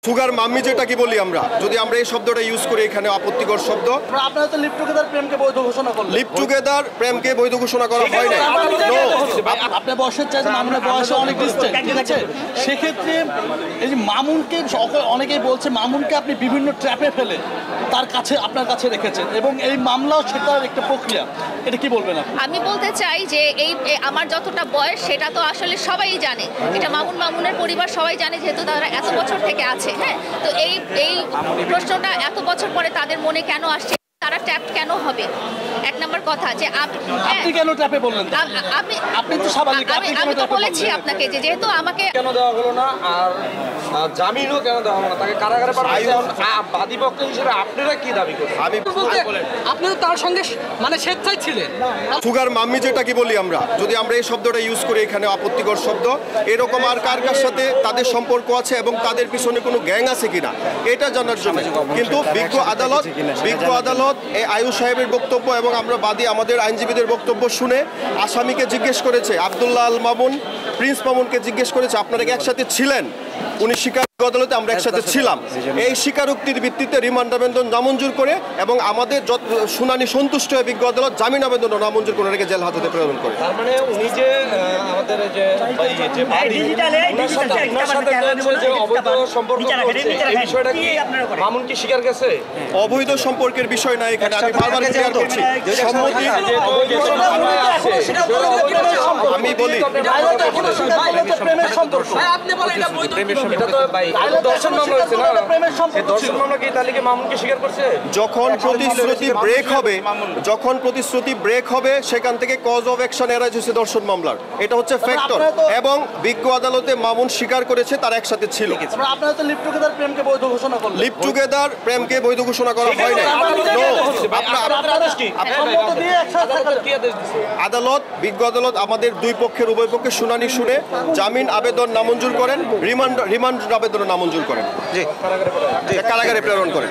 Sugar mummy যেটা কি বলি আমরা, যদি আমরা এই শব্দটা ইউজ করি এখানে আপত্তিকর শব্দ। আপনারা তো লিভ টুগেদার প্রেমকে বৈধ ঘোষণা করলেন। লিভ টুগেদার প্রেমকে বৈধ ঘোষণা করা হয় না। আপনার বয়সের চাইতে মামুনের বয়সে অনেক ডিস্টেন্স, ঠিক আছে? সেক্ষেত্রে এই যে মামুনকে অনেকেই বলছে মামুনকে আপনি বিভিন্ন ট্র্যাপে ফেলে আপনার কাছে রেখেছেন এবং এই মামলাও সেটার একটা প্রক্রিয়া, এটা কি বলবেন আপনি? আমি বলতে চাই যে এই আমার যতটা বয়স সেটা তো আসলে সবাই জানে, এটা মামুনের পরিবার সবাই জানে, যেহেতু তারা এত বছর থেকে আছে। হ্যাঁ, তো এই প্রশ্নটা এত বছর পরে তাদের মনে কেন আসছে, তারা ট্যাপ কেন হবে? এক নম্বর কথা যে আপনি কেন ট্র্যাপে বললেন? আপনি তো স্বাভাবিক, আমি তো বলেছি আপনাকে যে যেহেতু আমাকে কেন দেওয়া হলো না আর জামিনও কেন দেওয়া হলো না, তাকে কারাগারে পাঠানো বাদীপক্ষ হিসেবে আপনারা কি দাবি করছেন? আপনি তো তার সঙ্গে মানে স্বেচ্ছায় ছিলেন। সুগার মাম্মি যেটা কি বলি আমরা, যদি আমরা এই শব্দটা ইউজ করি এখানে আপত্তিকর শব্দ। এরকম আর কার কার সাথে তাদের সম্পর্ক আছে এবং তাদের পিছনে কোনো গ্যাং আছে কিনা এটা জানার জন্য। কিন্তু বিজ্ঞ আদালত এই আয়ুষ সাহেবের বক্তব্য এবং আমরা বাদী আমাদের আইনজীবীদের বক্তব্য শুনে আসামিকে জিজ্ঞেস করেছে, আব্দুল্লাহ আল মামুন, প্রিন্স মামুনকে জিজ্ঞেস করেছে আপনারা কি একসাথে ছিলেন? উনি স্বীকার আদালতে আমরা একসাথে ছিলাম। এই স্বীকারোক্তির ভিত্তিতে রিমান্ড আবেদন নামঞ্জুর করে এবং আমাদের শুনানি সন্তুষ্ট হয়ে বিজ্ঞ আদালত জামিন আবেদন নামঞ্জুর করে রেখে জেল হাজতে প্রেরণ করে। তার মানে উনি যে আমাদের যে অবৈধ সম্পর্ক এই বিষয়টা কি মামুন কি স্বীকার গেছে? অবৈধ সম্পর্কের বিষয় না এখানে, আমি বারবার ক্লিয়ার করছি। আমি বলি প্রেমের সম্পর্ক, আপনি বলেন এটা বৈধ। এটা তো ভাই দর্শন মামলা হয়েছে না, এই দর্শন মামলা কি তাহলে কি মামুনকে স্বীকার করছে? যখন প্রতিশ্রুতি ব্রেক হবে সেখান থেকে কজ অফ অ্যাকশন এরাইজ হচ্ছে দর্শন মামলার, এটা হচ্ছে ফ্যাক্টর। এবং বিজ্ঞ আদালতে মামুন স্বীকার করেছে তারা একসাথে ছিল। আপনারা তো লিভ টুগেদার প্রেমকে বৈধ ঘোষণা করলেন। লিভ টুগেদার প্রেমকে বৈধ ঘোষণা করা হয় না। বিজ্ঞ আদালত আমাদের দুই পক্ষের উভয় পক্ষের শুনানি শুনে জামিন আবেদন নামঞ্জুর করেন, রিমান্ড আবেদন নামঞ্জুর করেন, কারাগারে প্রেরণ করেন।